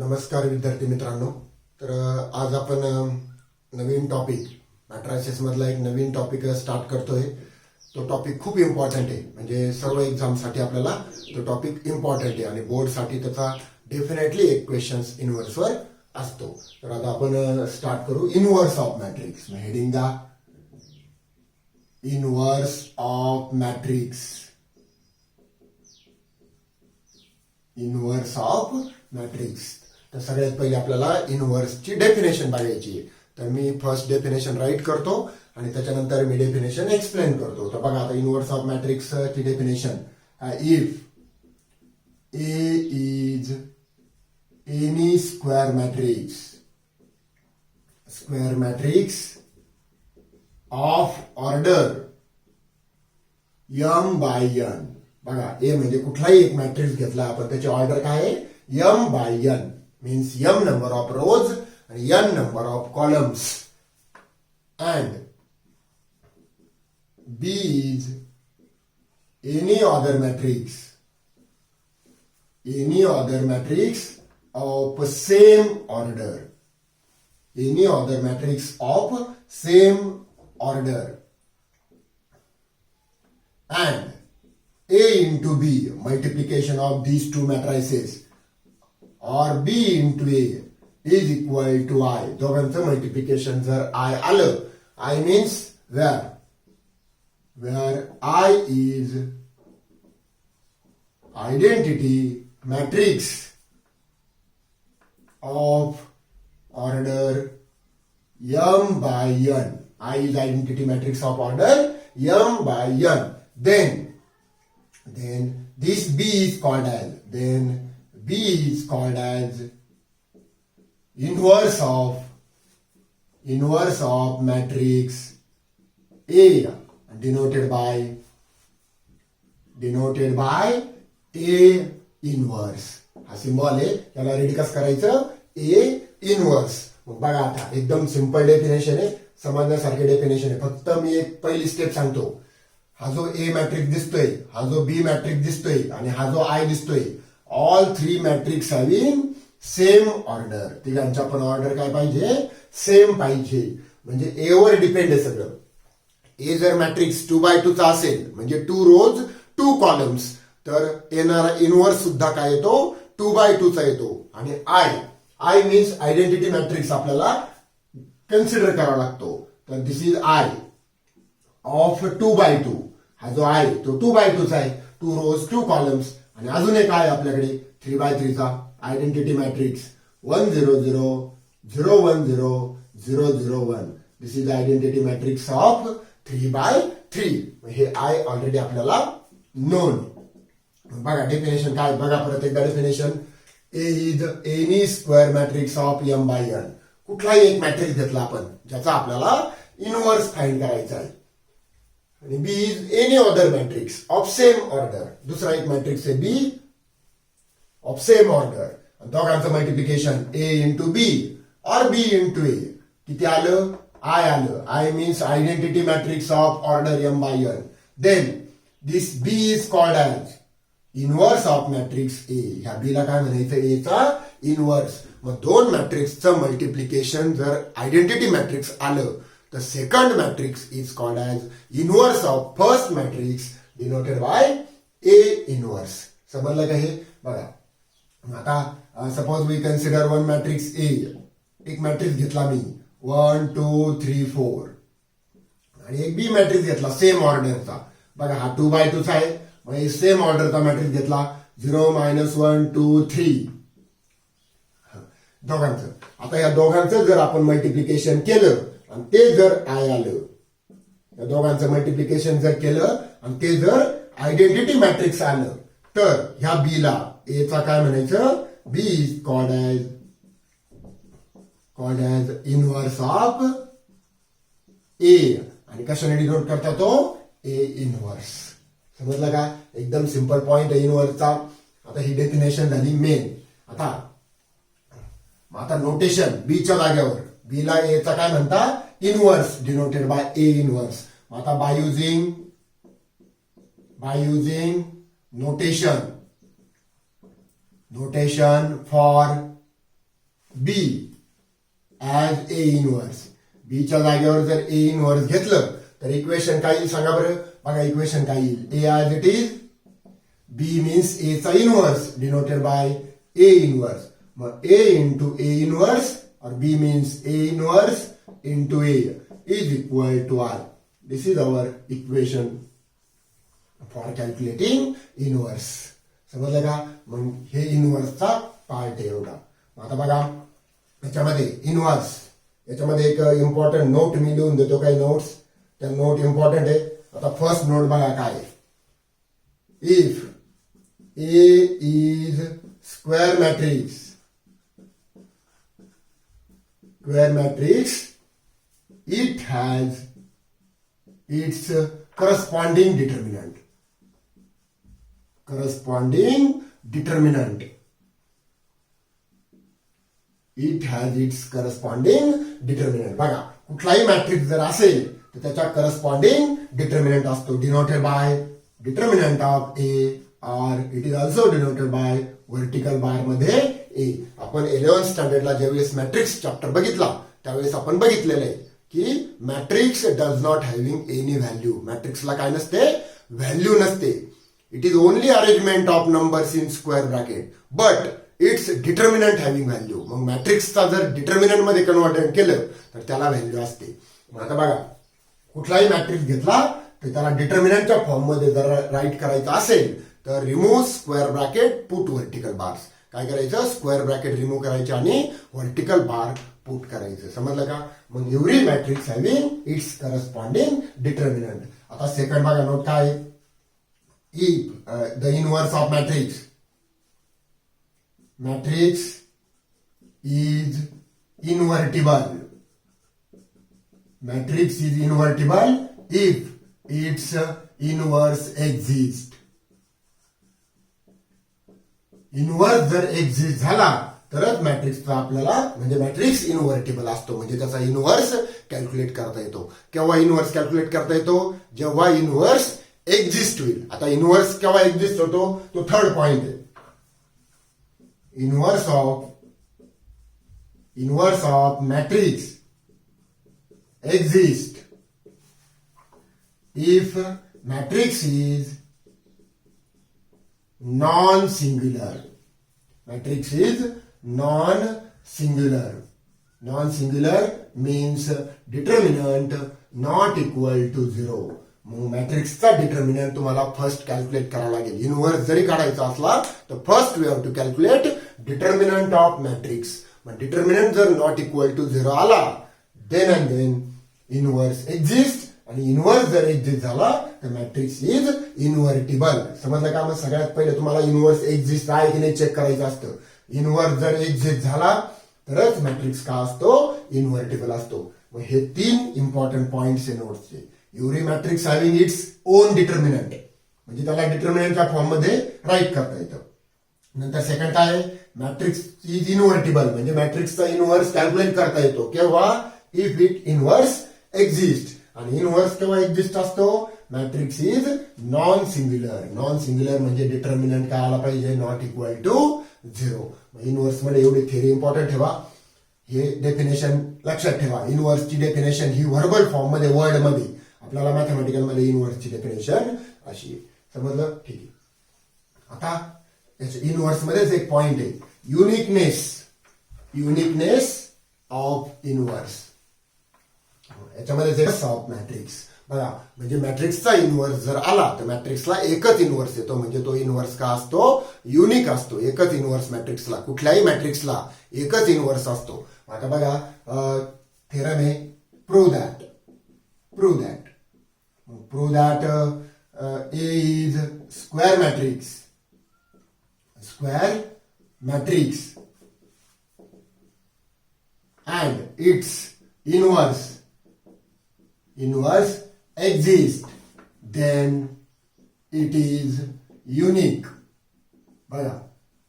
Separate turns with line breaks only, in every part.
नमस्कार विद्यार्थी मित्रांनो. तर आज आपण नवीन टॉपिक मॅट्रायसिस मधला एक नवीन टॉपिक स्टार्ट करतोय. तो टॉपिक खूप इम्पॉर्टंट आहे, म्हणजे सर्व एक्झामसाठी आपल्याला तो टॉपिक इम्पॉर्टंट आहे आणि बोर्डसाठी त्याचा डेफिनेटली एक क्वेश्चन्स इनव्हर्सवर असतो. तर आता आपण स्टार्ट करू inverse of matrix. Heading the inverse of matrix. Inverse of matrix. तर सगळ्यात पहिले आपल्याला इनव्हर्सची डेफिनेशन बघायची आहे. तर मी फर्स्ट डेफिनेशन राईट करतो आणि त्याच्यानंतर मी डेफिनेशन एक्सप्लेन करतो. तर बघा आता इनव्हर्स ऑफ मॅट्रिक्सची definition, if A is any square matrix of order m by n. बघा ए म्हणजे कुठलाही एक मॅट्रिक्स घेतला आपण, त्याची ऑर्डर काय आहे, m by n. Means m number of rows आणि n number of columns. And b is any other matrix of same order. Any other matrix of same order. And A into B, multiplication of these two matrices, or B into A is equal to I. दोघांचं multiplication जर I आलं, I means where I is identity matrix of order m by n. I is identity matrix of order m by n. Then this B is called as inverse of matrix A, denoted by A inverse. हा symbol आहे, त्याला ready कसं करायचं, A inverse. मग बघा आता एकदम simple definition आहे, समजण्यासारखे डेफिनेशन आहे. फक्त मी एक पहिली स्टेप सांगतो. हा जो ए मॅट्रिक्स दिसतोय, हा जो बी मॅट्रिक्स दिसतोय आणि हा जो आय दिसतोय, all three matrix having same order. तिघांचा पण ऑर्डर काय पाहिजे, सेम पाहिजे. म्हणजे ए वर डिपेंड आहे सगळं. ए जर मॅट्रिक्स 2x2 चा असेल, म्हणजे 2 रोज 2 कॉलम्स, तर येणारा इनव्हर्स सुद्धा काय येतो, 2x2 चा येतो. आणि आय मीन्स आयडेंटिटी मॅट्रिक्स आपल्याला कन्सिडर करावा लागतो. तर दिस इज आय ऑफ 2x2. हा जो आहे तो 2x2 चा आहे, 2 रोज 2 कॉलम्स. आणि अजून एक आहे आपल्याकडे 3x3 चा identity matrix 1 0 0 0 1 0 0 0 1. This is identity matrix of 3x3. हे आय ऑलरेडी आपल्याला नोन. बघा डेफिनेशन काय, बघा परत एकदा definition. A is any square matrix of m by n. कुठलाही एक मॅट्रिक्स घेतला आपण, ज्याचा आपल्याला इनव्हर्स फाइंड करायचा आहे. आणि B is any other matrix of same order. दुसरा एक मॅट्रिक्स आहे बी ऑफ सेम ऑर्डर. दोघांचं मल्टिप्लिकेशन ए इंटू बी और बी इंटू ए. किती आलं, आय आलं. I means identity matrix of order m by n. Then this B is called as inverse of matrix A. ह्या B ला काय म्हणायचं, ए चा इनव्हर्स. मग दोन मॅट्रिक्सचं मल्टिप्लिकेशन जर आयडेंटिटी मॅट्रिक्स आलं, the second matrix is called as inverse of first matrix, denoted by A inverse. समजलं का हे? बघा आता suppose we consider one matrix A. एक मॅट्रिक्स घेतला मी 1 2 3 4 आणि एक बी मॅट्रिक्स घेतला सेम ऑर्डरचा. बघा हा 2x2 चा आहे, मग सेम ऑर्डरचा मॅट्रिक्स घेतला 0 -1 2 3 दोघांचं. आता या दोघांचं जर आपण मल्टिप्लिकेशन केलं आणि ते जर आय आलं, या दोघांचं मल्टिप्लिकेशन जर केलं आणि ते जर आयडेंटिटी मॅट्रिक्स आलं, तर ह्या बी ला ए चा काय म्हणायचं, B is called as inverse of A. आणि कशाने डिनोट करता तो, ए इनव्हर्स. समजलं का? एकदम सिंपल पॉइंट आहे इनव्हर्सचा. आता ही डेफिनेशन झाली मेन. आता नोटेशन बीच्या जागेवर, बी ला ए चा काय म्हणता, inverse, denoted by A inverse. आता by using notation for B as A inverse. बीच्या जागेवर जर ए इनव्हर्स घेतलं तर इक्वेशन काय येईल सांगा बरं. बघा इक्वेशन काय येईल. A as it is, B means A चा inverse denoted by A inverse. मग ए इंटू ए इनव्हर्स और B means A inverse into A is equal to R. This is our equation for calculating inverse. समजलं का. मग हे इनव्हर्सचा part आहे एवढा. आता बघा याच्यामध्ये इनव्हर्स, याच्यामध्ये एक इम्पॉर्टंट नोट मी लिहून देतो, काही नोट्स. त्या नोट इम्पॉर्टंट आहे. आता फर्स्ट नोट बघा काय. If A is square matrix, square matrix, it has its corresponding determinant. Corresponding determinant. It has its corresponding determinant. बघा कुठलाही मॅट्रिक्स जर असेल तर त्याचा करस्पॉन्डिंग डिटर्मिनंट असतो, डिनोटेड बाय डिटर्मिनंट ऑफ ए, और it is also denoted by vertical bar मध्ये ए. आपण 11th स्टँडर्डला ज्यावेळेस मॅट्रिक्स चॅप्टर बघितला त्यावेळेस आपण बघितलेलं आहे की matrix does not having any value. मॅट्रिक्सला काय नसते, व्हॅल्यू नसते. It is only arrangement of numbers in square bracket but its determinant having value. मग मॅट्रिक्सचा जर डिटर्मिनंट मध्ये कन्वर्ट केलं तर त्याला व्हॅल्यू असते. मग आता बघा कुठलाही मॅट्रिक्स घेतला तर त्याला डिटर्मिनंटच्या फॉर्म मध्ये जर राईट करायचं असेल तर remove square bracket put vertical bars. काय करायचं, स्क्वेअर ब्रॅकेट रिमूव्ह करायचे आणि व्हर्टिकल बार पुट करायचं. समजलं का. मग every matrix having its corresponding determinant. आता सेकंड बघा नोट काय. If the inverse of matrix, matrix is invertible. Matrix is invertible if its inverse exist. Inverse जर एक्झिस्ट झाला तरच मॅट्रिक्सचा आपल्याला म्हणजे मॅट्रिक्स इनव्हर्टिबल असतो, म्हणजे त्याचा इनव्हर्स कॅल्क्युलेट करता येतो. केव्हा इनव्हर्स कॅल्क्युलेट करता येतो, जेव्हा इनव्हर्स एक्झिस्ट होईल. आता इनव्हर्स केव्हा एक्झिस्ट होतो तो थर्ड पॉइंट आहे. Inverse of matrix exist if matrix is non-singular. Matrix is non-singular. Non-singular means determinant not equal to 0. मग मॅट्रिक्सचा डिटर्मिनंट तुम्हाला फर्स्ट कॅल्क्युलेट करावा लागेल. इनव्हर्स जरी काढायचा असला तर first we have to calculate determinant of matrix. मग डिटर्मिनंट जर नॉट इक्वल टू 0 आला then and then inverse exist. आणि इनव्हर्स जर एक्झिस्ट झाला तर मॅट्रिक्स इज इनव्हर्टिबल. समजलं का. मग सगळ्यात पहिले तुम्हाला इनव्हर्स एक्झिस्ट आहे की नाही चेक करायचं असतं. इनव्हर्स जर एक्झिस्ट झाला तरच मॅट्रिक्स का असतो, इनव्हर्टिबल असतो. मग हे 3 इम्पॉर्टंट पॉइंट्स आहे नोट्सचे. Every matrix having its own determinant, म्हणजे त्याला डिटर्मिनंटच्या फॉर्म मध्ये राईट करता येतं. नंतर सेकंड काय आहे, मॅट्रिक्स इज इनव्हर्टिबल, म्हणजे मॅट्रिक्सचा इनव्हर्स कॅल्क्युलेट करता येतो. केव्हा, इफ इट इनव्हर्स एक्झिस्ट. आणि इनव्हर्स केव्हा एक्झिस्ट असतो, matrix is non singular. Non singular म्हणजे डिटर्मिनंट काय आला पाहिजे, नॉट इक्वल टू 0. इनव्हर्स मध्ये एवढी थेरी इम्पॉर्टंट ठेवा. हे डेफिनेशन लक्षात ठेवा. इनव्हर्सची डेफिनेशन ही व्हर्बल फॉर्म मध्ये, वर्ड मध्ये. आपल्याला मॅथमॅटिकल मध्ये इनव्हर्सची डेफिनेशन अशी. समजलं, ठीक आहे. आता इनव्हर्स मध्येच एक पॉइंट आहे, युनिकनेस ऑफ इनव्हर्स. याच्यामध्ये ऑफ मॅट्रिक्स बघा, म्हणजे मॅट्रिक्सचा इनव्हर्स जर आला तर मॅट्रिक्सला एकच इनव्हर्स येतो, म्हणजे तो इनव्हर्स का असतो, युनिक असतो. एकच इनव्हर्स मॅट्रिक्सला, कुठल्याही मॅट्रिक्सला एकच इनव्हर्स असतो. आता बघा थेरम आहे, prove that A is square matrix and its inverse exists, then it is unique. बघा,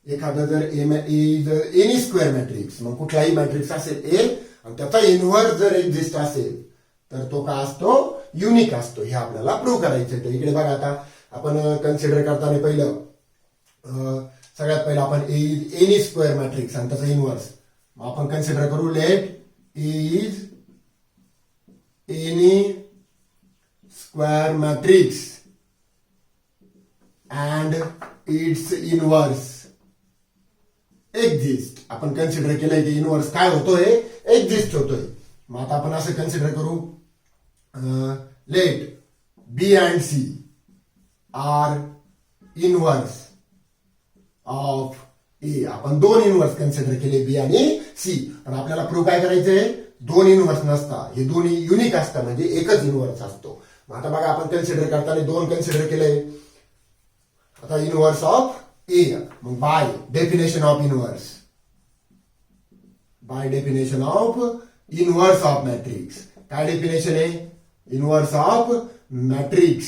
एखादा जर एनी स्क्वेअर मॅट्रिक्स, मग कुठलाही मॅट्रिक्स असेल ए आणि त्याचा इनव्हर्स जर एक्झिस्ट असेल तर तो का असतो, युनिक असतो. हे आपल्याला प्रूव्ह करायचं आहे. इकडे बघा, आता आपण कन्सिडर करताना पहिलं सगळ्यात पहिलं आपण एनी स्क्वेअर मॅट्रिक्स आणि त्याचा इनव्हर्स. मग आपण कन्सिडर करू let A is any square matrix and its inverse exist. आपण कन्सिडर केलंय की इनवर्स काय होतोय, एक्झिस्ट होतोय. मग आता आपण असं कन्सिडर करू let B and C are inverse of A. आपण दोन इनवर्स कन्सिडर केले बी आणि सी. पण आपल्याला प्रूव्ह काय करायचंय, दोन इनवर्स नसता, हे दोन्ही युनिक असतात, म्हणजे एकच इनवर्स असतो. मग आता बघा आपण कन्सिडर करताना दोन कन्सिडर केले. आता इनवर्स ऑफ ए, मग by definition of inverse, by definition of inverse of matrix. काय डेफिनेशन आहे, इनवर्स ऑफ मॅट्रिक्स.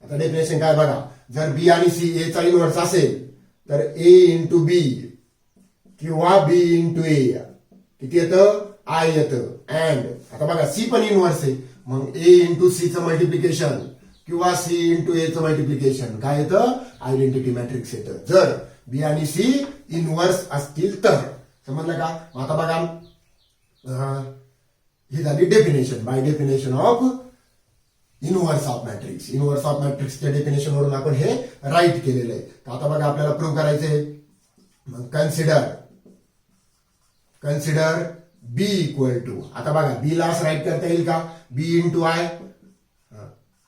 आता डेफिनेशन काय बघा, जर बी आणि सी ए चा इनवर्स असेल तर ए इंटू बी किंवा बी इंटू ए किती येतं, आय येतं. अँड आता बघा सी पण इनवर्स आहे, मग ए इंटू सी चं मल्टिप्लिकेशन किंवा सी इंटू ए चं मल्टिप्लिकेशन काय येतं, आयडेंटिटी मॅट्रिक्स येतं. जर बी आणि सी इनवर्स असतील तर. समजलं का. आता बघा ही झाली definition, by definition of inverse of matrix. Inverse of मॅट्रिक्सच्या डेफिनेशन वरून आपण हे राईट केलेलं आहे. तर आता बघा आपल्याला प्रूव्ह करायचंय. मग कन्सिडर बी इक्वल टू, आता बघा बी ला असं राईट करता येईल का, बी इंटू आय.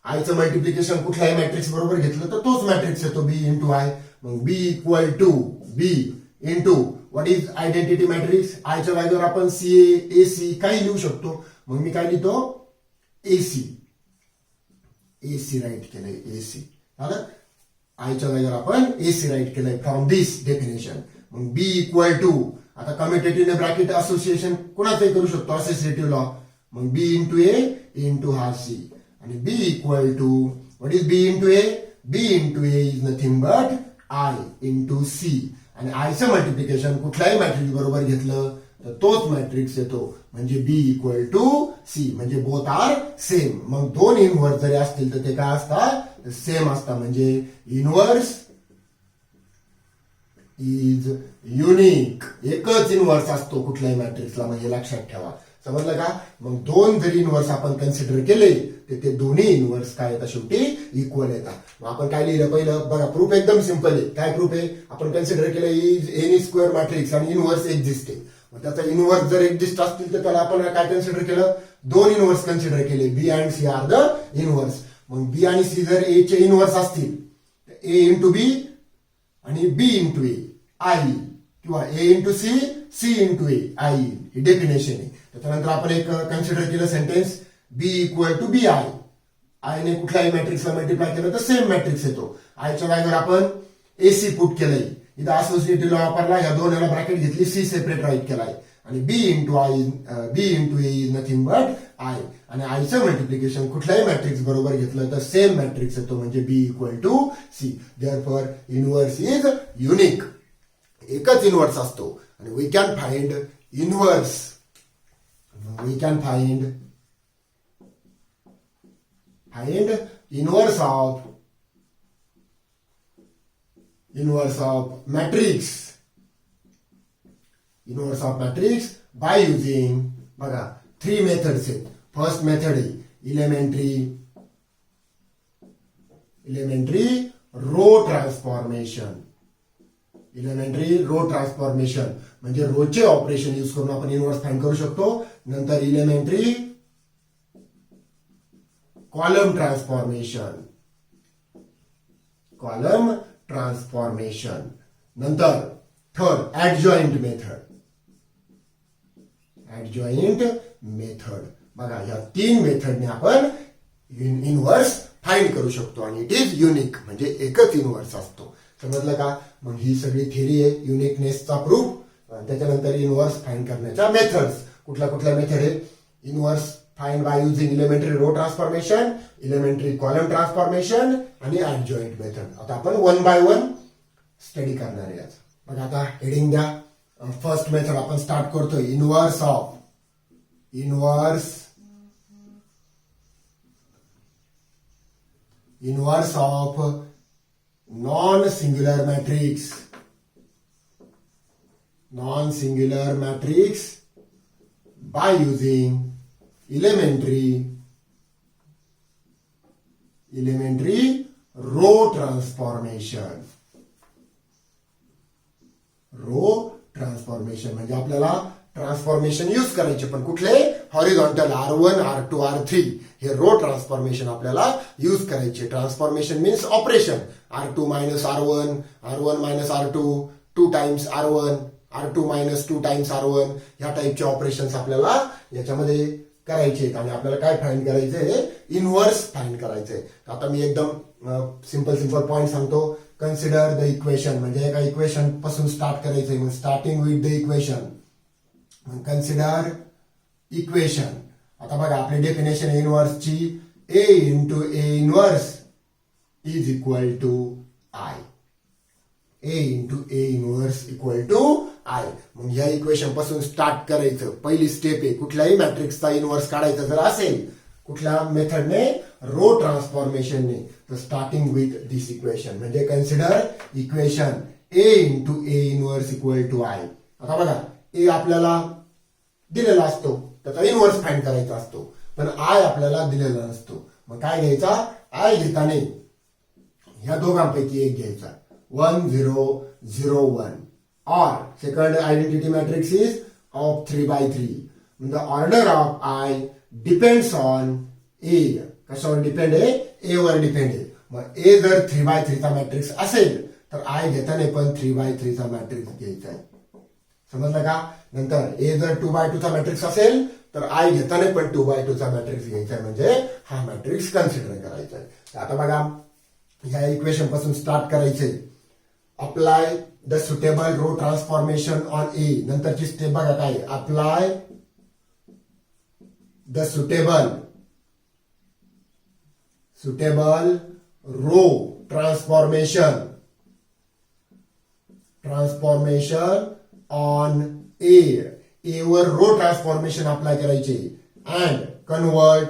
आयचं मल्टिप्लिकेशन कुठल्याही मॅट्रिक्स बरोबर घेतलं तर तोच मॅट्रिक्स येतो, बी इंटू आय. मग B equal to B into what is identity matrix. आयच्या जागेवर आपण सी ए सी काही लिहू शकतो. मग मी काय लिहितो, एसी. एसी राईट केलंय, एसी झालं. आयच्या जागेवर आपण एसी राईट केलंय फ्रॉम दिस डेफिनेशन. मग बी इक्वल टू, आता कम्युटेटिव्ह ब्रॅकेट असोसिएशन कुणाचंही करू शकतो, असोसिएटिव्ह लॉ. मग बी इंटू ए इंटू हा सी. आणि B equal to what is B into A, B into A is nothing but I into C. आणि आयचं मल्टिप्लिकेशन कुठल्याही मॅट्रिक्स बरोबर घेतलं तर तोच मॅट्रिक्स येतो, म्हणजे बी इक्वल टू सी, म्हणजे बोथ आर सेम. मग दोन इनवर्स जरी असतील तर ते काय असतात, सेम असतात. म्हणजे इनवर्स इज युनिक, एकच इनवर्स असतो कुठल्याही मॅट्रिक्सला, म्हणजे लक्षात ठेवा. समजलं का. मग दोन जरी इनवर्स आपण कन्सिडर केले तर ते दोन्ही इनवर्स काय येतात, शेवटी इक्वल येतात. मग आपण काय लिहिलं पहिलं बघा, प्रूफ एकदम सिंपल आहे. काय प्रूफ आहे, आपण कन्सिडर केलं इज एनी स्क्वेअर मॅट्रिक्स आणि इनवर्स एक्झिस्ट आहे. मग त्याचा इनवर्स जर एक्झिस्ट असतील तर त्याला आपण काय कन्सिडर केलं, दोन इनवर्स कन्सिडर केले, B and C are the inverse. मग बी आणि सी जर ए चे इनवर्स असतील तर ए इंटू बी आणि बी इंटू ए आय, किंवा A into C, C into A I, ही डेफिनेशन आहे. त्याच्यानंतर आपण एक कन्सिडर केलं sentence, B equal to B I. आयने कुठल्याही मॅट्रिक्सला मल्टिप्लाय केलं तर सेम मॅट्रिक्स येतो. आयच्या जागेवर आपण एसी पुट केलंय, इथं असोसिएटिव्ह लॉ वापरला, या दोन याला ब्रॅकेट घेतली, सी सेपरेट राईट केलाय. आणि B into A is nothing but I. आणि आयचं मल्टिप्लिकेशन कुठल्याही मॅट्रिक्स बरोबर घेतलं तर सेम मॅट्रिक्स येतो, म्हणजे B equal to C. Therefore inverse is unique, एकच इनवर्स असतो. आणि we can find inverse, we can find inverse of matrix, inverse of matrix by using, बघा 3 मेथड्स आहेत. फर्स्ट मेथड आहे elementary row transformation. Elementary row transformation म्हणजे रोचे operation use करून आपण इनवर्स फाइंड करू शकतो. नंतर इलेमेंटरी कॉलम ट्रान्सफॉर्मेशन, नंतर थर्ड ऍडजॉइंट मेथड. बघा या 3 मेथडने आपण इनवर्स फाइंड करू शकतो आणि इट इज युनिक, म्हणजे एकच इनवर्स असतो. समजलं का. मग ही सगळी थेरी आहे युनिकनेसचा प्रूफ. त्याच्यानंतर इनवर्स फाइंड करण्याच्या मेथड्स, कुठल्या मेथड आहे, inverse find by using elementary row transformation, elementary column transformation आणि ऍडजॉइंट मेथड. आता आपण 1 बाय 1 स्टडी करणार आहे. बघा आता हेडिंग द्या. फर्स्ट मेथड आपण स्टार्ट करतोय, inverse of non singular non-singular matrix by using elementary row transformation. Row transformation म्हणजे आपल्याला ट्रान्सफॉर्मेशन यूज करायचे, पण कुठले? हॉरिझॉन्टल R1 R2 R3 हे रो ट्रान्सफॉर्मेशन आपल्याला यूज करायचे. Transformation means operation. R2 minus R1, R1 minus R2, 2 times R1, R2 minus 2 times R1 ह्या टाइपचे ऑपरेशन्स आपल्याला याच्यामध्ये करायचे. आणि आपल्याला काय फाइंड करायचंय? इनव्हर्स फाइंड करायचंय. आता मी एकदम सिंपल पॉइंट सांगतो. कन्सिडर द इक्वेशन म्हणजे एका इक्वेशन पासून स्टार्ट करायचंय. मग starting with the equation. Consider equation. आता बघा आपली डेफिनेशन इनव्हर्सची A into A inverse is equal to I. A into A inverse equal to I. मग ह्या इक्वेशन पासून स्टार्ट करायचं. पहिली स्टेप आहे कुठल्याही मॅट्रिक्सचा इनव्हर्स काढायचा जर असेल कुठल्या मेथडने? रो ट्रान्सफॉर्मेशनने. तर स्टार्टिंग विथ दिस इक्वेशन म्हणजे consider equation A into A inverse equal to I. आता बघा A आपल्याला दिलेला असतो, त्याचा इनव्हर्स फाइंड करायचा असतो, पण I आपल्याला दिलेला नसतो. मग काय घ्यायचा? I घेताना ह्या दोघांपैकी एक घ्यायचा. 1 0 0 1 or second identity matrix is of 3 by 3. The order of I depends on A. कशावर डिपेंड आहे? A वर डिपेंड आहे. मग A जर 3 by 3 चा मॅट्रिक्स असेल तर I घेताना पण 3 by 3 चा मॅट्रिक्स घ्यायचा आहे. समजलं का? नंतर A जर 2 by 2 चा मॅट्रिक्स असेल तर I घेताना पण 2 by 2 चा मॅट्रिक्स घ्यायचा आहे, म्हणजे हा मॅट्रिक्स कन्सिडर करायचा आहे. आता बघा ह्या इक्वेशन पासून स्टार्ट करायचे. Apply the suitable row transformation on A. नंतरची स्टेप बघा काय? Apply the suitable row transformation on A. A वर रो ट्रान्सफॉर्मेशन अप्लाय करायचे. And convert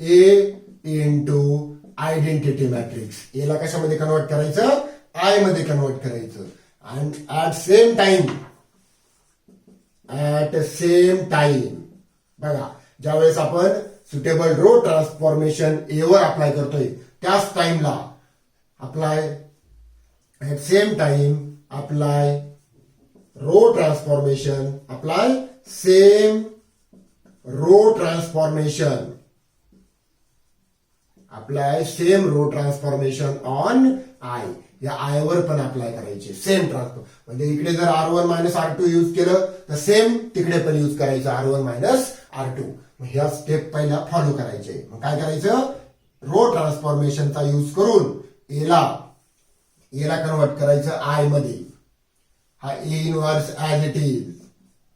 A into identity matrix. A ला कशामध्ये कन्वर्ट करायचं? I मध्ये कन्वर्ट करायचं. अँड ऍट सेम टाइम बघा ज्यावेळेस आपण सुटेबल रो ट्रान्सफॉर्मेशन A वर अप्लाय करतोय त्याच टाइमला apply row transformation on I. या I वर पण अप्लाय करायचे. सेम ट्रान्सफॉर्म म्हणजे इकडे जर R1 मायनस R2 यूज केलं तर सेम तिकडे पण यूज करायचं R1 मायनस R2. मग ह्या स्टेप पहिला फॉलो करायचे. मग काय करायचं? रो ट्रान्सफॉर्मेशनचा यूज करून A ला कन्वर्ट करायचं I मध्ये. हा A inverse as it is.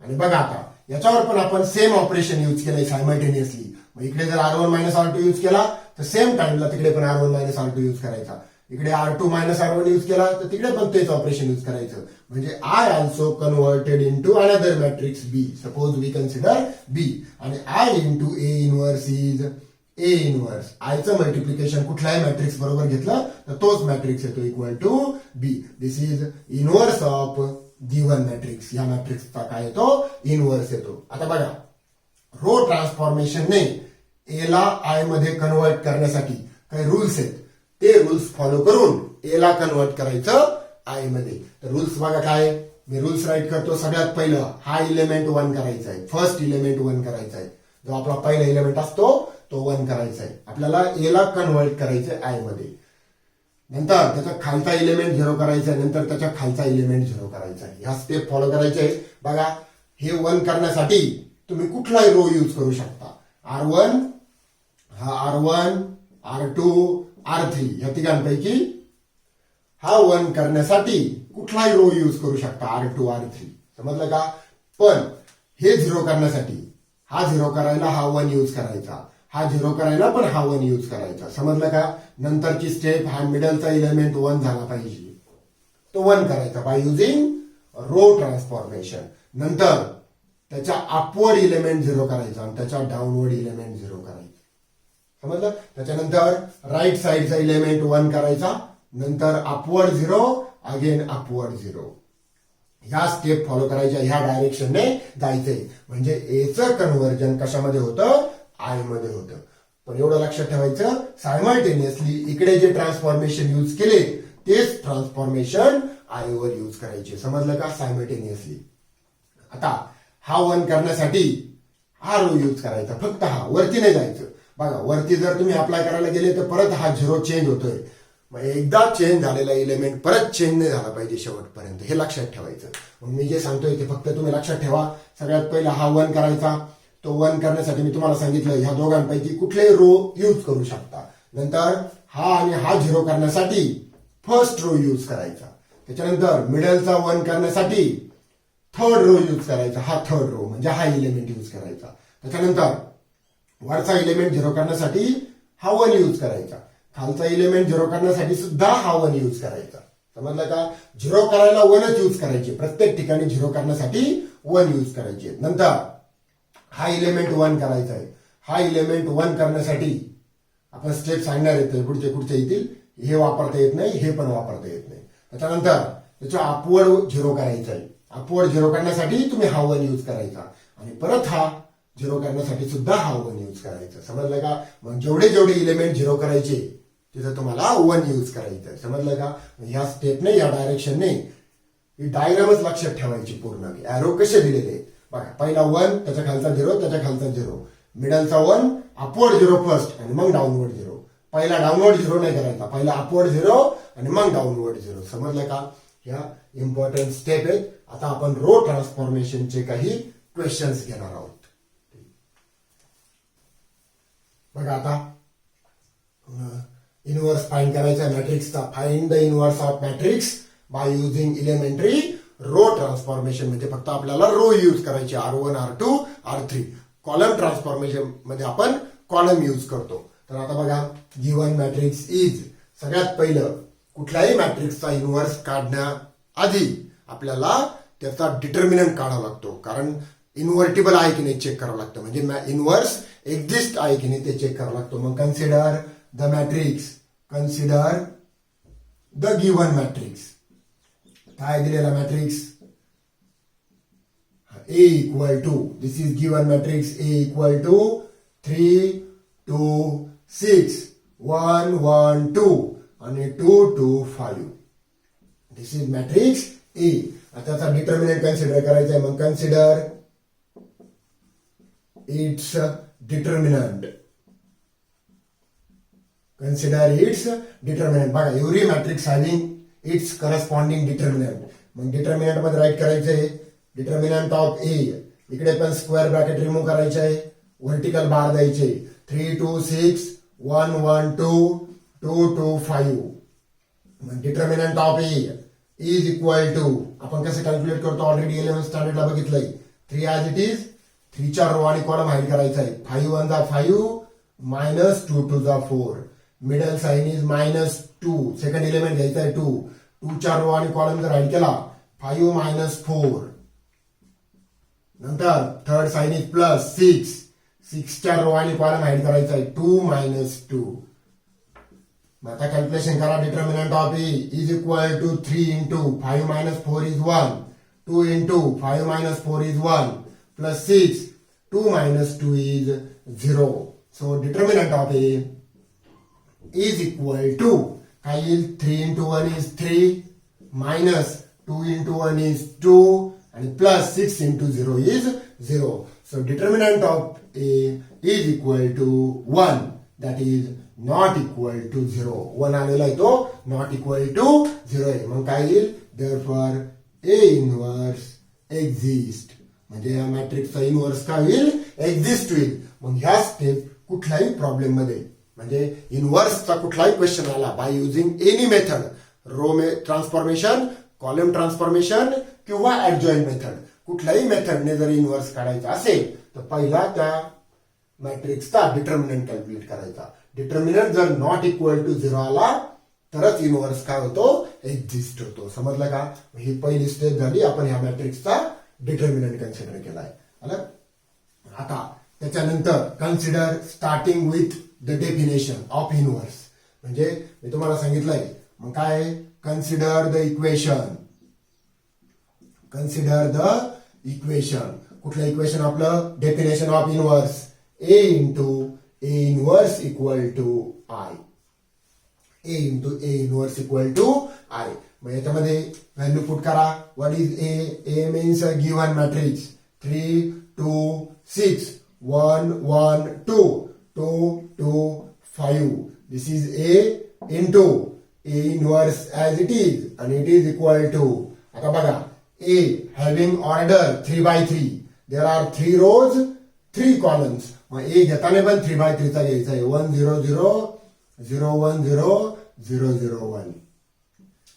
आणि बघा आता याच्यावर पण आपण सेम ऑपरेशन यूज केलंय सायमल्टेनियसली. मग इकडे जर R1 मायनस R2 यूज केला तर सेम टाइमला तिकडे पण R1 मायनस R2 यूज करायचा. इकडे R2 मायनस R1 यूज केला तर तिकडे पण तेच ऑपरेशन यूज करायचं. म्हणजे I also converted into another matrix B. Suppose we consider B. आणि I into A inverse is A inverse. आयचं मल्टिप्लिकेशन कुठल्याही मॅट्रिक्स बरोबर घेतलं तर तोच मॅट्रिक्स येतो equal to B. This is inverse of given matrix. या मॅट्रिक्सचा काय येतो? इनव्हर्स येतो. आता बघा रो ट्रान्सफॉर्मेशनने A ला I मध्ये कन्वर्ट करण्यासाठी काही रूल्स आहेत. ते रूल्स फॉलो करून A ला कन्वर्ट करायचं I मध्ये. तर रूल्स बघा काय? मी रूल्स राईट करतो. सगळ्यात पहिलं हा इलेमेंट 1 करायचा आहे. फर्स्ट इलेमेंट 1 करायचा आहे. जो आपला पहिला इलेमेंट असतो तो 1 करायचा आहे. आपल्याला A ला कन्वर्ट करायचं I मध्ये. नंतर त्याचा खालचा इलेमेंट 0 करायचा आहे. नंतर त्याच्या खालचा इलेमेंट 0 करायचा आहे. ह्या स्टेप फॉलो करायचे आहे. बघा हे 1 करण्यासाठी तुम्ही कुठलाही रो यूज करू शकता. R1 R2 R3 या तिघांपैकी हा 1 करण्यासाठी कुठलाही रो यूज करू शकता. R2 R3 समजलं का? पण हे 0 करण्यासाठी हा 0 करायला हा 1 यूज करायचा. हा 0 करायला पण हा 1 यूज करायचा. समजलं का? नंतरची स्टेप हा मिडलचा इलेमेंट 1 झाला पाहिजे. तो 1 करायचा बाय युजिंग रो ट्रान्सफॉर्मेशन. नंतर त्याच्या अपवर्ड इलेमेंट 0 करायचा आणि त्याच्या डाऊनवर्ड इलेमेंट 0 करायचा. समजलं. त्याच्यानंतर राईट साईडचा इलेमेंट 1 करायचा, नंतर अपवर्ड 0, अगेन अपवर्ड 0. ह्या स्टेप फॉलो करायच्या, ह्या डायरेक्शनने जायचंय. म्हणजे एचं कन्व्हर्जन कशामध्ये होतं, आय मध्ये होतं. पण एवढं लक्षात ठेवायचं, सायमल्टेनियसली इकडे जे ट्रान्सफॉर्मेशन यूज केले तेच ट्रान्सफॉर्मेशन आय वर यूज करायचे. समजलं का, सायमल्टेनियसली. आता हा 1 करण्यासाठी हा रो यूज करायचा, फक्त हा, वरती नाही जायचं. बघा वरती जर तुम्ही अप्लाय करायला गेले तर परत हा 0 चेंज होतोय. मग एकदा चेंज झालेला एलिमेंट परत चेंज नाही झाला पाहिजे शेवटपर्यंत, हे लक्षात ठेवायचं. मग मी जे सांगतोय ते फक्त तुम्ही लक्षात ठेवा. सगळ्यात पहिला हा 1 करायचा. तो 1 करण्यासाठी मी तुम्हाला सांगितलं ह्या दोघांपैकी कुठलेही रो यूज करू शकता. नंतर हा आणि हा 0 करण्यासाठी फर्स्ट रो यूज करायचा. त्याच्यानंतर मिडलचा 1 करण्यासाठी थर्ड रो यूज करायचा, हा थर्ड रो म्हणजे हा एलिमेंट यूज करायचा. त्याच्यानंतर वरचा एलिमेंट 0 करण्यासाठी हा 1 यूज करायचा, खालचा एलिमेंट 0 करण्यासाठी सुद्धा हा 1 यूज करायचा. समजलं का, 0 करायला 1च यूज करायचे, प्रत्येक ठिकाणी 0 करण्यासाठी 1 यूज करायचे. नंतर हा एलिमेंट 1 करायचा आहे. हा एलिमेंट 1 करण्यासाठी आपण स्टेप सांगणार येते, पुढचे येतील. हे वापरता येत नाही, हे पण वापरता येत नाही. त्याच्यानंतर त्याच्या अपवर्ड 0 करायचा आहे. अपवर्ड 0 करण्यासाठी तुम्ही हा 1 यूज करायचा आणि परत हा 0 करण्यासाठी सुद्धा हा 1 यूज करायचा. समजलं का. मग जेवढे एलिमेंट 0 करायचे तिथं तुम्हाला 1 यूज करायचं. समजलं का. ह्या स्टेपने, या डायरेक्शनने ही डायग्रामच लक्षात ठेवायची पूर्ण. एरो कसे दिलेले आहेत बघा. पहिला 1, त्याच्या खालचा 0, त्याच्या खालचा 0, मिडलचा 1, अपवर्ड 0 फर्स्ट आणि मग डाऊनवर्ड 0. पहिला डाऊनवर्ड 0 नाही करायचा, पहिला अपवर्ड 0 आणि मग डाऊनवर्ड 0. समजलं का. ह्या इम्पॉर्टंट स्टेप आहेत. आता आपण रो ट्रान्सफॉर्मेशनचे काही क्वेश्चन्स घेणार आहोत. बघा आता इनवर्स फाइंड करायचा मॅट्रिक्सचा. Find the inverse of matrix by using elementary row transformation. म्हणजे फक्त आपल्याला रो यूज करायचे, R1, R2, R3. Column transformation मध्ये आपण कॉलम यूज करतो. तर आता बघा, गिव्हन मॅट्रिक्स इज, सगळ्यात पहिलं कुठल्याही मॅट्रिक्सचा इनवर्स काढण्याआधी आपल्याला त्याचा डिटर्मिनंट काढावा लागतो, कारण इन्व्हर्टिबल आहे की नाही चेक करावं लागतं. म्हणजे इनवर्स एक्झिस्ट आहे की नाही ते चेक करावं लागतो. मग consider the matrix, consider the given matrix. काय दिलेला matrix, A equal to, this is given matrix, A equal to 3, 2, 6, 1, 1, 2 आणि 2, 2, 5. This is matrix A. आता त्याचा डिटर्मिनंट कन्सिडर करायचा आहे. मग consider its determinant, consider its determinant. बघा, every matrix having its corresponding determinant. मग डिटर्मिनंट मध्ये राईट करायचंय डिटर्मिनंट ऑफ ए. इकडे पण स्क्वेअर ब्रॅकेट रिमूव्ह करायचे आहे, व्हर्टिकल बार द्यायचे. 3, 2, 6, 1, 1, 2, 2, 2, 5. मग determinant of A is equal to, आपण कसं कॅल्क्युलेट करतो ऑलरेडी 11th स्टँडर्डला बघितलंय. 3 ॲज इट इज, 3 च्या रो आणि कॉलम हाईड करायचा आहे. 5 1 जा 5, मायनस 2 2 जा 4. Middle sign is -2. Second element घ्यायचा आहे 2. 2 च्या रो आणि कॉलम जर हाईड केला 5 -4. नंतर थर्ड साइन इज +6. 6 च्या रो आणि कॉलम हाईड करायचा आहे 2 -2. मग आता कॅल्क्युलेशन करा. Determinant of A is equal to 3 into 5 - 4 is 1, 2 into 5 - 4 is 1, plus 6, 2 - 2 is 0. So determinant of A is equal to, काय येईल, 3 into 1 is 3, minus 2 into 1 is 2, and plus 6 into 0 is 0. So determinant of A is equal to 1, that is not equal to 0. 1 आलेला आहे तो not equal to 0 आहे. मग काय येईल, therefore A inverse exist. म्हणजे या मॅट्रिक्सचा इनवर्स काय होईल, एक्झिस्ट होईल. मग ह्या स्टेप कुठल्याही प्रॉब्लेम मध्ये, म्हणजे इनवर्सचा कुठलाही क्वेश्चन आला by using any method, row transformation, column transformation किंवा ऍडजॉइंट मेथड, कुठल्याही मेथडने जर इनवर्स काढायचा असेल तर पहिला त्या मॅट्रिक्सचा डिटर्मिनंट कॅल्क्युलेट करायचा. डिटर्मिनंट जर नॉट इक्वल टू 0 आला तरच इनवर्स काय होतो, एक्झिस्ट होतो. समजलं का. ही पहिली स्टेप झाली. आपण ह्या मॅट्रिक्सचा डिटर्मिनंट कन्सिडर केलाय. आता त्याच्यानंतर consider starting with the definition of inverse. म्हणजे मी तुम्हाला सांगितलंय मग काय, consider the equation. Consider the equation. कुठलं इक्वेशन आपलं, definition of inverse. A into A inverse equal to I. A into A inverse equal to I. मग याच्यामध्ये व्हॅल्यू पुट करा. What is A? A means given matrix 3 2 6 1 1 2 2 2 5. This is A into A inverse as it is आणि it is equal to. आता बघा, A having order 3x3. There are 3 rows 3 columns. मग ए घेताना पण 3x3 चा घ्यायचा आहे. 1 0 0 0 1 0 0 0 1.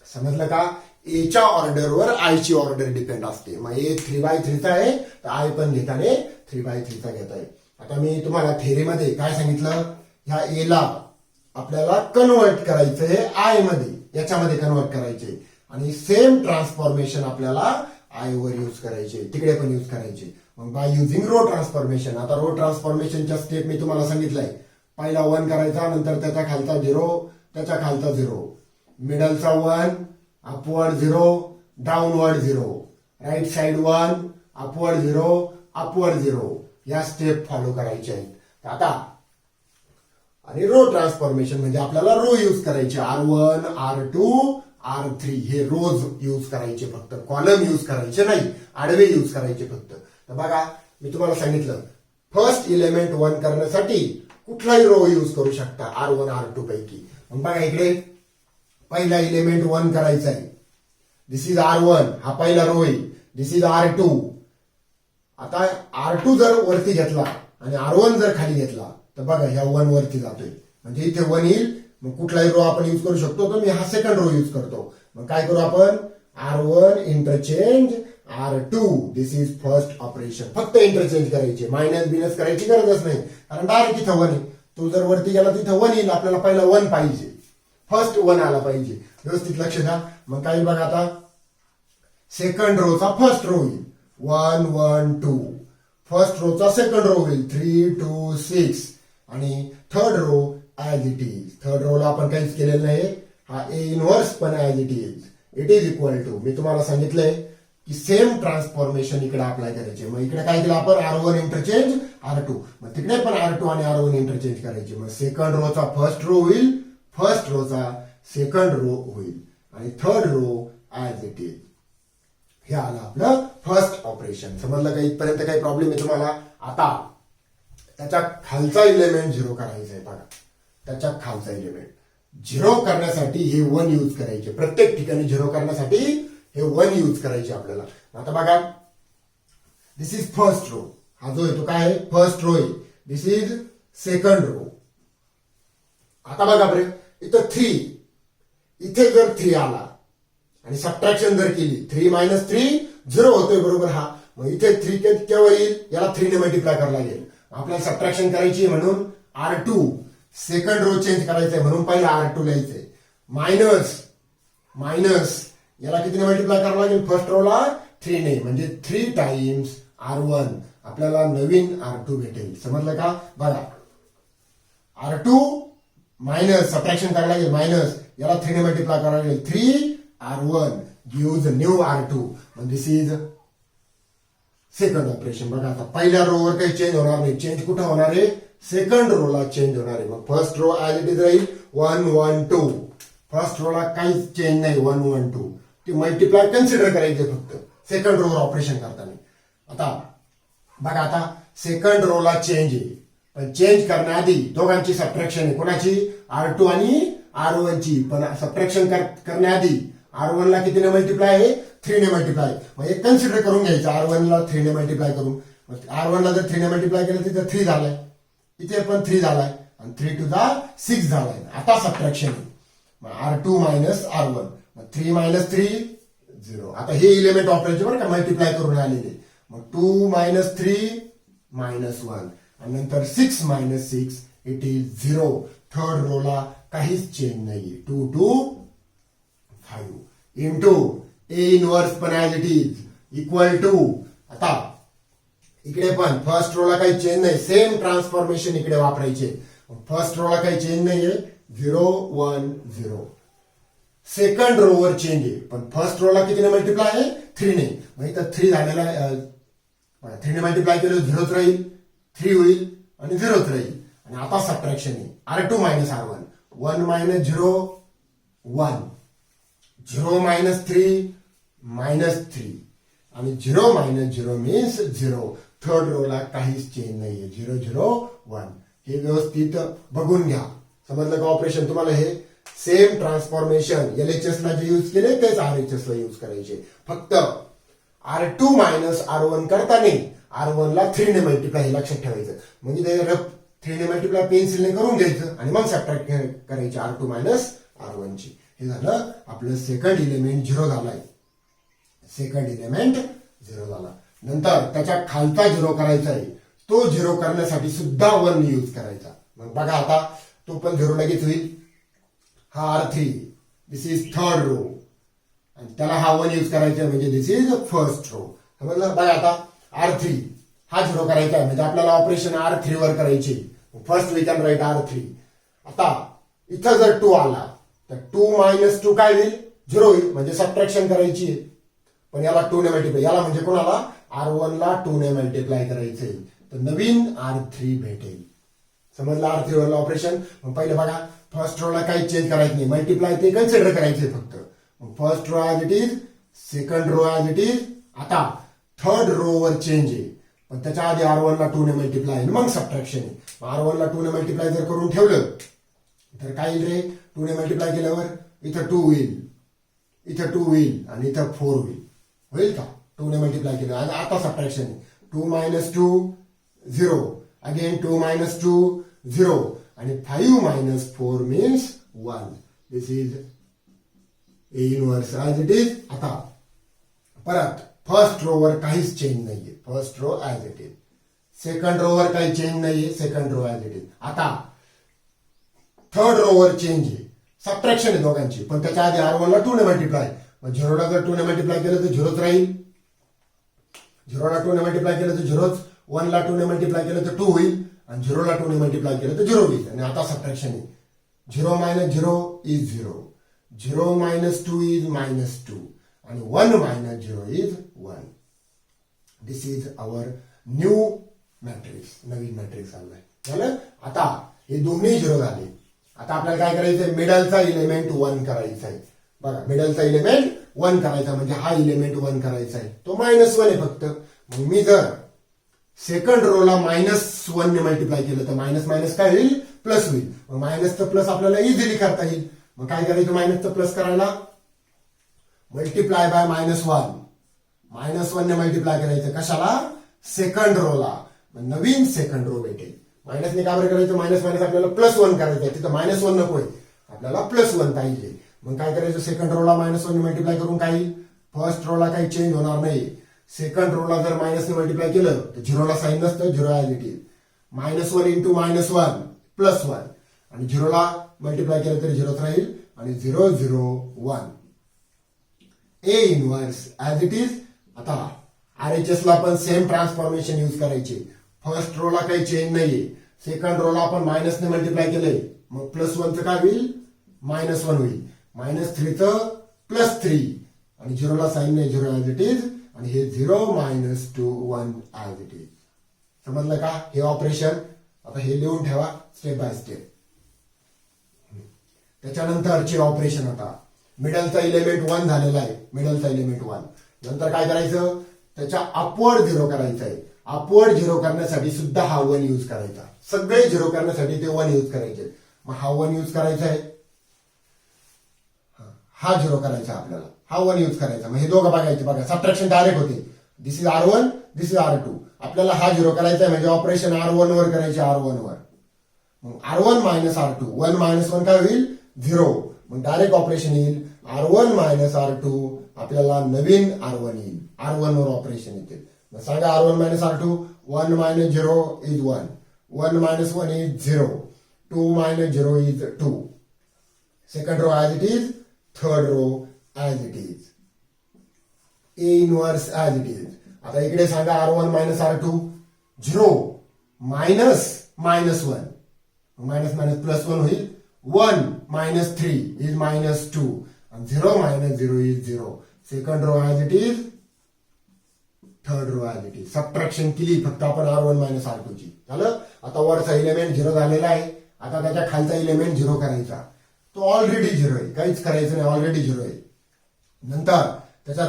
समजलं का? एच्या ऑर्डरवर आयची ऑर्डर डिपेंड असते. मग ए 3x3 चा आहे तर आय पण घेताना 3x3 चा घेत आहे. आता मी तुम्हाला थेरीमध्ये काय सांगितलं, ह्या एला आपल्याला कन्वर्ट करायचंय आय मध्ये, याच्यामध्ये कन्वर्ट करायचे आणि सेम ट्रान्सफॉर्मेशन आपल्याला आय वर यूज करायचे, तिकडे पण यूज करायचे. मग बाय युझिंग रो ट्रान्सफॉर्मेशन. आता रो ट्रान्सफॉर्मेशनच्या स्टेप मी तुम्हाला सांगितलंय. पहिला 1 करायचा, नंतर त्याच्या खालचा 0, त्याच्या खालचा 0, मिडलचा 1, upward 0, downward 0, right side 1, upward 0, upward 0. या स्टेप फॉलो करायचे आहेत. आता आणि रो ट्रान्सफॉर्मेशन म्हणजे आपल्याला रो यूज करायचे. R1 R2 R3 हे रोज यूज करायचे, फक्त कॉलम यूज करायचे नाही, आडवे यूज करायचे फक्त. तर बघा, मी तुम्हाला सांगितलं फर्स्ट इलेमेंट 1 करण्यासाठी कुठलाही रो यूज करू शकता R1 R2 पैकी. मग बघा इकडे पहिला इलेमेंट 1 करायचा आहे. दिस इज R1, हा पहिला रो आहे. दिस इज R2. आता R2 जर वरती घेतला आणि R1 जर खाली घेतला तर बघा ह्या 1 वरती जातोय, म्हणजे इथे 1 येईल. मग कुठलाही रो आपण यूज करू शकतो. तर मी हा सेकंड रो यूज करतो. मग काय करू आपण, R1 interchange R2. This is first operation. फक्त इंटरचेंज करायचे, मायनस बिनस करायची गरजच नाही, कारण डायरेक्ट इथं 1 आहे. तो जर वरती गेला तिथं 1 येईल. आपल्याला पहिला 1 पाहिजे, फर्स्ट 1 आला पाहिजे. व्यवस्थित लक्ष द्या. मग काय बघा, आता सेकंड रोचा फर्स्ट रो होईल 1 1 2. फर्स्ट रोचा सेकंड रो होईल 3 2 6 आणि third row as it is. थर्ड रोला आपण काहीच केलेलं नाही. हा ए इनव्हर्स पण as it is. It is equal to. मी तुम्हाला सांगितलंय की सेम ट्रान्सफॉर्मेशन इकडे अप्लाय करायचे. मग इकडे काय केलं आपण, R1 इंटरचेंज R2. मग तिकडे पण R2 आणि R1 इंटरचेंज करायचे. मग सेकंड रोचा फर्स्ट रो होईल, फर्स्ट रोचा सेकंड रो होईल आणि third row as it is. हे आलं आपलं फर्स्ट ऑपरेशन. समजलं का? इथपर्यंत काही प्रॉब्लेम आहे तुम्हाला? आता त्याच्या खालचा इलेमेंट 0 करायचा आहे. बघा, त्याच्या खालचा इलेमेंट 0 करण्यासाठी हे 1 यूज करायचे. प्रत्येक ठिकाणी 0 करण्यासाठी हे 1 यूज करायचे आपल्याला. आता बघा, दिस इज फर्स्ट रो. हा जो आहे तो काय आहे, फर्स्ट रो आहे. दिस इज सेकंड रो. आता बघा बरे, इथं 3, इथे जर 3 आला आणि सबट्रॅक्शन जर केली, 3 - 3 0 होतोय बरोबर. हा मग इथे 3 केव्हा येईल, याला 3 ने मल्टिप्लाय करायला लागेल. आपल्याला सबट्रॅक्शन करायची म्हणून R2 सेकंड रो चेंज करायचंय म्हणून पहिला R2 लिहायचंय. मायनस मायनस याला कितीने मल्टिप्लाय करावं लागेल, फर्स्ट रोला 3 ने, म्हणजे 3 टाइम्स R1. आपल्याला नवीन R2 भेटेल. समजलं का? बघा, R2 मायनस सबट्रॅक्शन करायला लागेल, मायनस याला 3 ने मल्टिप्लाय करायला लागेल. 3 R1 gives new R2. This is second operation. बघा, आता पहिल्या रोवर काही चेंज होणार नाही. चेंज कुठं होणार आहे, सेकंड रोला चेंज होणार आहे. मग first row as it is राहील 1 1 2. फर्स्ट रोला काहीच चेंज नाही, 1 1 2. ते मल्टिप्लाय कन्सिडर करायचे फक्त सेकंड रोवर ऑपरेशन करताना. आता बघा, आता सेकंड रोला चेंज आहे, पण चेंज करण्याआधी दोघांची सबट्रॅक्शन आहे. कोणाची, R2 आणि R1 ची. पण सबट्रॅक्शन करण्याआधी R1 ला कितीने मल्टिप्लाय आहे, 3 ने मल्टिप्लाय. मग एक कन्सिडर करून घ्यायचं, R1 ला 3 ने मल्टिप्लाय करून. R1 ला जर 3 ने मल्टिप्लाय केलं तिथं 3 झालाय, इथे पण 3 झालाय आणि 3 to the 6 झालाय. आता सबट्रॅक्शन R2 मायनस R1. 3 - 3 0. आता हे इलेमेंट वापरायचे बरं का, मल्टिप्लाय करून आलेले. मग 2 - 3 -1 आणि नंतर 6 - 6 इट इज 0. थर्ड रोला काहीच चेंज नाहीये. 2 to 5 इंटू ए इनवर्स पण as it is equal to. आता इकडे पण फर्स्ट रोला काही चेंज नाही, सेम ट्रान्सफॉर्मेशन इकडे वापरायचे. फर्स्ट रोला काही चेंज नाहीये, 0 1 0. सेकंड रोवर चेंज आहे, पण फर्स्ट रोला कितीने मल्टिप्लाय आहे, 3 ने. मग इथं 3 झालेला आहे, 3 ने मल्टिप्लाय केलं 0च राहील, 3 होईल आणि 0च राहील. आणि आता सबट्रॅक्शन आहे, R2 minus R1, 1 minus 0 1, 0 minus 3 minus 3 आणि 0 मायनस 0 मीन्स 0. थर्ड रोला काहीच चेंज नाहीये, 0 0 1. हे व्यवस्थित बघून घ्या. समजलं का ऑपरेशन तुम्हाला? हे सेम ट्रान्सफॉर्मेशन LHS ला जे युज केले तेच RHS ला युज करायचे. फक्त R2 मायनस R1 करताना R1 ला 3 ने मल्टिप्लाय हे लक्षात ठेवायचं. म्हणजे ते 3 ने मल्टिप्लाय पेन्सिलने करून घ्यायचं आणि मग सबट्रॅक्ट करायचे R2 मायनस R1 ची. हे झालं आपलं सेकंड इलेमेंट 0 झालाय. सेकंड इलेमेंट 0 झाला. नंतर त्याच्या खालचा 0 करायचा आहे, तो 0 करण्यासाठी सुद्धा 1 यूज करायचा. मग बघा आता तो पण 0 लगेच होईल. हा R3, this is third row, आणि त्याला हा 1 यूज करायचा म्हणजे दिस इज फर्स्ट रो. समजलं? बघा आता R3 हा 0 करायचा आहे म्हणजे आपल्याला ऑपरेशन R3 वर करायचे. First we can write R3. आता इथं जर 2 आला तर 2 मायनस 2 काय होईल, 0 होईल. म्हणजे सबट्रॅक्शन करायची आहे, पण याला 2 ने मल्टिप्लाय, याला म्हणजे कोणाला, R1 ला 2 ने मल्टिप्लाय करायचंय, तर नवीन R3 भेटेल. समजलं R3 वरला ऑपरेशन? मग पहिले बघा, फर्स्ट रोला काही चेंज करायचं नाही, मल्टिप्लाय ते कन्सिडर करायचंय फक्त. मग first row as it is, second row as it is. आता थर्ड रो वर चेंज आहे, पण त्याच्या आधी R1 ला 2 ने मल्टिप्लाय आहे, मग सबट्रॅक्शन आहे. R1 ला 2 ने मल्टिप्लाय जर करून ठेवलं तर काय येईल रे, 2 ने मल्टिप्लाय केल्यावर इथं 2 होईल, इथं 2 होईल आणि इथं 4 होईल. होईल का? 2 ने मल्टिप्लाय केलं. आणि आता सबट्रॅक्शन आहे, 2 मायनस 2 0, अगेन 2 मायनस 2 0 आणि 5 minus 4 means 1. This is A inverse as it is. आता परत फर्स्ट रो वर काहीच चेंज नाहीये, first row as it is. Second row वर काही चेंज नाहीये, second row as it is. आता थर्ड रो वर चेंज आहे, सबट्रॅक्शन आहे दोघांची, पण त्याच्या आधी R1 ला 2 ने मल्टिप्लाय. मग 0 ला जर 2 ने मल्टिप्लाय केलं तर 0च राहील, 0 ला 2 ने मल्टिप्लाय केलं तर 0च, 1 ला 2 ने मल्टिप्लाय केलं तर 2 होईल आणि 0 ला 2 ने मल्टिप्लाय केलं तर 0 होईल. आणि आता सबट्रॅक्शन आहे, 0 minus 0 is 0, 0 minus 2 is minus 2 आणि 1 minus 0 is 1. This is our new matrix, Naveen matrix आलाय. झालं? आता हे दोन्ही 0 झाले. आता आपल्याला काय करायचंय, मिडलचा इलेमेंट 1 करायचा आहे. बघा, मिडलचा इलेमेंट 1 करायचा म्हणजे हा इलेमेंट 1 करायचा आहे, तो -1 आहे फक्त. मग मी जर सेकंड रोला -1 ने मल्टिप्लाय केलं तर मायनस मायनस काय होईल, प्लस होईल. मग मायनसचं प्लस आपल्याला इझिली करता येईल. मग काय करायचं, मायनसचं प्लस करायला मल्टिप्लाय बाय -1, -1 ने मल्टिप्लाय करायचं. कशाला? सेकंड रोला. मग नवीन सेकंड रो भेटेल. मायनसने का बरं करायचं, मायनस मायनस आपल्याला +1 करायचं आहे, तिथं -1 नकोय, आपल्याला +1 पाहिजे. मग काय करायचं, सेकंड रोला -1 ने मल्टिप्लाय करून काय येईल, फर्स्ट रोला काही चेंज होणार नाही. सेकंड रोला जर मायनस ने मल्टिप्लाय केलं तर 0 ला साईन नसतं, 0 ऍज इट इज. -1 इंटू -1 +1 आणि 0 ला मल्टिप्लाय केलं तरी 0च राहील आणि 0 0 1. A inverse as it is. आता RHS ला पण सेम ट्रान्सफॉर्मेशन यूज करायचे. फर्स्ट रोला काही चेंज नाहीये, सेकंड रोला आपण मायनस ने मल्टिप्लाय केलंय, मग +1चं काय होईल, -1 होईल. -3चं +3 आणि 0 ला साईन नाही, 0 ऍज इट इज. आणि हे 0 -2 1 ऍज इट इज. समजलं का हे ऑपरेशन? आता हे लिहून ठेवा स्टेप बाय स्टेप. त्याच्यानंतरचे ऑपरेशन, आता मिडलचा इलेमेंट 1 झालेला आहे, मिडलचा इलेमेंट 1. नंतर काय करायचं, त्याच्या अपवर्ड 0 करायचं आहे. अपवर्ड 0 करण्यासाठी सुद्धा हा 1 यूज करायचा. सगळे 0 करण्यासाठी ते 1 यूज करायचे. मग हा 1 यूज करायचा आहे, हा 0 करायचा आपल्याला, हा 1 यूज करायचा. मग हे दोघं बघायचे. बघा, सबट्रॅक्शन डायरेक्ट होते. This is R1, this is R2. आपल्याला हा 0 करायचा आहे म्हणजे ऑपरेशन R1 वर करायचे, R1 वर. मग R1 मायनस R2, 1 मायनस 1 काय होईल, 0. मग डायरेक्ट ऑपरेशन येईल, R1 मायनस R2, आपल्याला नवीन R1 येईल, R1 वर ऑपरेशन येते. मग सांगा R1 minus R2, 1 minus 0 is 1, 1 minus 1 is 0, 2 minus 0 is 2. Second row as it is, third row as it is. A inverse as it is. आता इकडे सांगा R1 minus R2, 0 minus -1, minus minus plus 1 होईल. 1 minus 3 is minus 2 आणि 0 minus 0 is 0. Second row as it is, third row as it is. Subtraction केली फक्त आपण R1 minus R2 ची. झालं. आता वरचा एलिमेंट 0 झालेला आहे. आता त्याच्या खालचा एलिमेंट 0 करायचा. तो ऑलरेडी 0 आहे, काहीच करायचं नाही, ऑलरेडी 0 आहे. नंतर त्याचा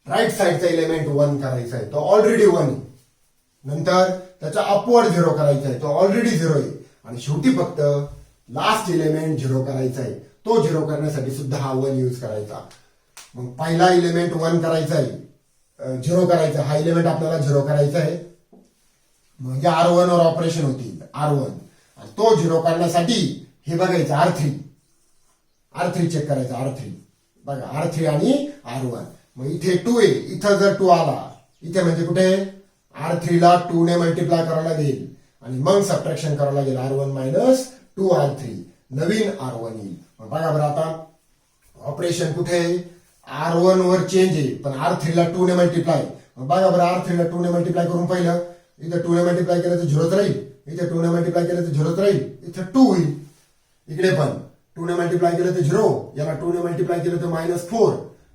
राईट साईडचा एलिमेंट 1 करायचा आहे, तो ऑलरेडी 1 आहे. नंतर त्याचा अपवर्ड 0 करायचा आहे, तो ऑलरेडी 0 आहे. आणि शेवटी फक्त लास्ट एलिमेंट 0 करायचा आहे. तो 0 करण्यासाठी सुद्धा हा 1 यूज करायचा. मग पहिला एलिमेंट 1 करायचा आहे, 0 करायचा. हा एलिमेंट आपल्याला 0 करायचा आहे, म्हणजे R1 वर ऑपरेशन होतील. R1 आणि तो 0 करण्यासाठी हे बघायचं R3 चेक करायचं. R3 बघा, R3 आणि R1. मग इथे 2 आहे, इथं जर 2 आला, इथे म्हणजे कुठे R3 ला 2 ने मल्टिप्लाय करावं लागेल आणि मग सबट्रॅक्शन करावं लागेल. R1 मायनस 2R3, नवीन R1 येईल. मग बघा बरं, आता ऑपरेशन कुठे R1 वर चेंज आहे, पण R3 ला 2 ने मल्टिप्लाय. मग बघा बरं, R3 ला 2 ने मल्टिप्लाय करून पहिलं इथं 2 ने मल्टिप्लाय केलं तर 0च राहील, इथे 2 ने मल्टिप्लाय केलं तर 0च राहील, इथं 2 होईल. इकडे पण 2 ने मल्टिप्लाय केलं तर 0, याला 2 ने मल्टिप्लाय केलं तर मायनस 4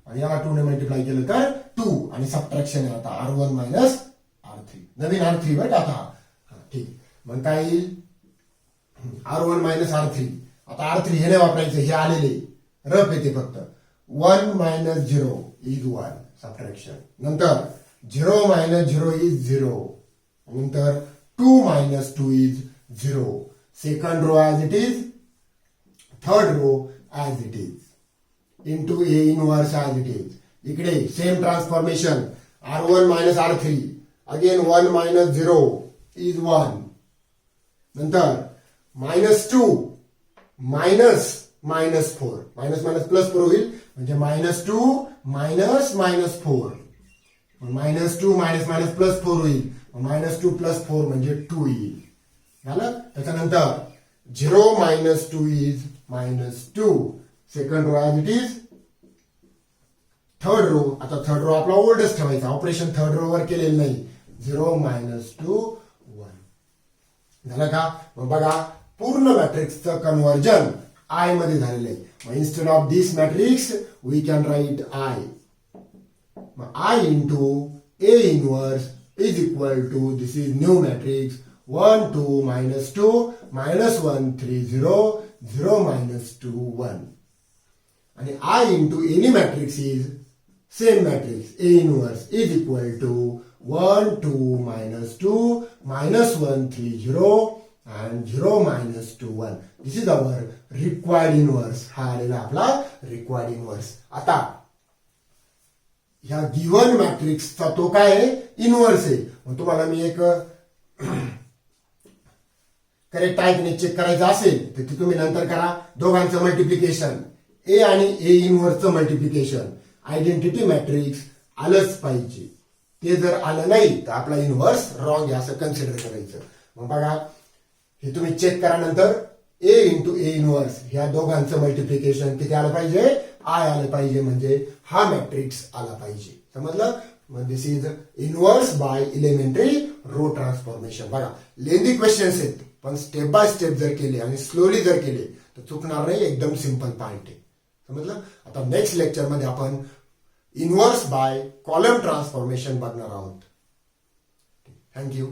आणि याला 2 ने मल्टिप्लाय केलं तर 2 आणि सबट्रॅक्शन आहे आता R1 मायनस R3, नवीन R3 बरं आता. ठीक. मग काय येईल R1 मायनस R3. आता R3 हे नाही वापरायचं, हे आलेले रफ येते फक्त. 1 मायनस 0 इज 1 सबट्रॅक्शन. नंतर 0 मायनस 0 इज 0. नंतर 2 minus 2 is 0. Second row as it is, third row as it is, into A inverse as it is. इकडे same transformation. R1 minus R3, again 1 minus 0 is 1. नंतर minus 2 minus minus 4, minus minus plus 4 होईल, म्हणजे minus 2 minus minus 4. Minus 2 minus minus plus 4 होईल, minus 2 plus 4 म्हणजे 2 येईल. झालं. त्याच्यानंतर 0 minus 2 is minus 2. Second row as it is. Third row, आता third row आपला ओल्डच ठेवायचा, ऑपरेशन थर्ड रो वर केलेलं नाही. 0 मायनस 2 1. झालं का. मग बघा, पूर्ण मॅट्रिक्सचं कन्व्हर्जन आय मध्ये झालेलं आहे. मग instead of this matrix we can write I. मग I into A inverse is equal to, this is new matrix, 1 2 minus 2 minus 1 3 0 0 minus 2 1. आणि I into any matrix is same matrix, A inverse is equal to 1 2 minus 2 minus 1 3 0 and 0 minus 2 1. This is our required inverse. हा आलेला आपला required inverse. आता ह्या given मॅट्रिक्सचा तो काय आहे, इनवर्स आहे. मग तुम्हाला मी एक करेक्ट टाईपने चेक करायचं असेल तर ते तुम्ही नंतर करा. दोघांचं मल्टिप्लिकेशन, ए आणि ए इनवर्सचं मल्टिप्लिकेशन, आयडेंटिटी मॅट्रिक्स आलंच पाहिजे. ते जर आलं नाही तर आपला इनवर्स रॉंग आहे असं कन्सिडर करायचं. मग बघा, हे तुम्ही चेक करा नंतर. ए इंटू ए इनवर्स ह्या दोघांचं मल्टिप्लिकेशन किती आलं पाहिजे, आय आलं पाहिजे, म्हणजे हा मॅट्रिक्स आला पाहिजे. समजलं. मग this is inverse by elementary row transformation. बघा, लेंदी क्वेश्चन्स आहेत, पण स्टेप बाय स्टेप जर केले आणि स्लोली जर केले तर चुकणार नाही. एकदम सिंपल पॉइंट आहे. समजलं. आता नेक्स्ट लेक्चर मध्ये आपण इनवर्स बाय कॉलम ट्रान्सफॉर्मेशन बघणार आहोत. थँक्यू.